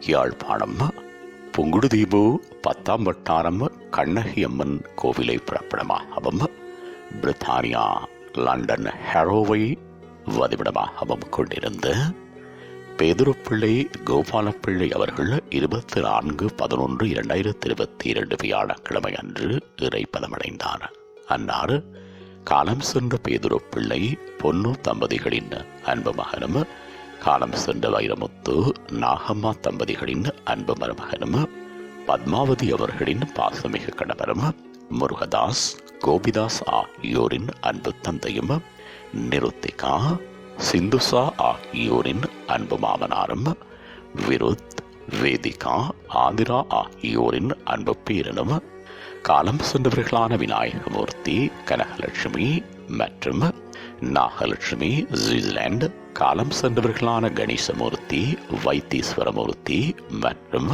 யாழ்ப்பாணம் புங்குடுதீவு 10ஆம் வட்டாரம் கண்ணகி அம்மன் கோவிலை பிறப்பிடமாகவும் பிரித்தானியா லண்டன் ஹரோவை வதிவிடமாகவும் கொண்டிருந்த பேதுருப்பிள்ளை கோபாலப்பிள்ளை அவர்கள் 24/11/2022 வியாழக்கிழமை அன்று இறைப்பதமடைந்தார். அன்னார் காலம் சென்ற பேதுருப்பிள்ளை பொன்னு தம்பதிகளின் அன்பு மகனும், காலம் சென்ற வைரமுத்து நாகம்மா தம்பதிகளின் அன்பு மருமகனும், பத்மாவதி அவர்களின் பாசமிகு கணவரும், முருகதாஸ் கோபிதாஸ் ஆகியோரின் அன்பு தந்தையும், நிருத்திகா சிந்துசா ஆகியோரின் அன்பு மாமனாரும், விருத் வேதிகா ஆதிரா ஆகியோரின் அன்பு பேரனும், காலம் சென்றவர்களான விநாயகமூர்த்தி கனகலட்சுமி மற்றும் நாகலட்சுமி சுவிட்சர்லாந்து, காலம் சென்றவர்களான கணேசமூர்த்தி வைத்தீஸ்வரமூர்த்தி மற்றும்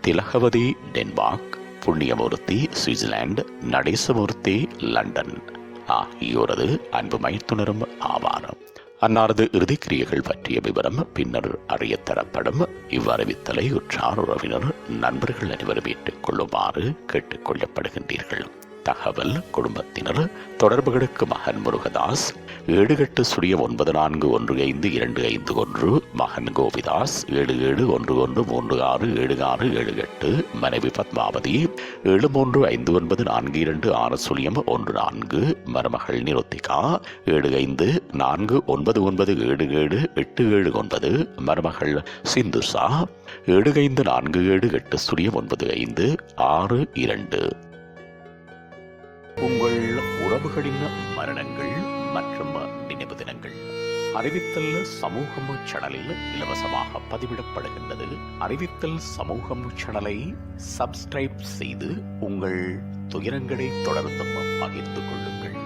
திலகவதி டென்மார்க், புண்ணியமூர்த்தி சுவிட்சர்லாந்து, நடேசமூர்த்தி லண்டன் ஆகியோரது அன்பு மைத்துனரும் ஆவார். அன்னாரது இறுதிக்கிரியைகள் பற்றிய விவரம் பின்னர் அறியத்தரப்படும். இவ்வறிவித்தலை உற்றார் உறவினர் நண்பர்கள் அனைவரும் ஏற்றுக்கொள்ளுமாறு கேட்டுக் கொள்ளப்படுகின்றீர்கள். தகவல் குடும்பத்தினர் தொடர்புகளுக்கு மகன் முருகதாஸ் 7809415251, மகன் கோபிதாஸ் 7711367678, மனைவி பத்மாவதி 7359426014, மருமகள் நிருத்திகா 7549977879, மருமகள் சிந்துசா 7547809562. உங்கள் உறவுகளின் மரணங்கள் மற்றும் நினைவு தினங்கள் அறிவித்தல் சமூகம் சேனலில் இலவசமாக பதிவிடப்படுகின்றது. அறிவித்தல் சமூகம் சேனலை சப்ஸ்கிரைப் செய்து உங்கள் துயரங்களை தொடர்ந்தும் பகிர்ந்து கொள்ளுங்கள்.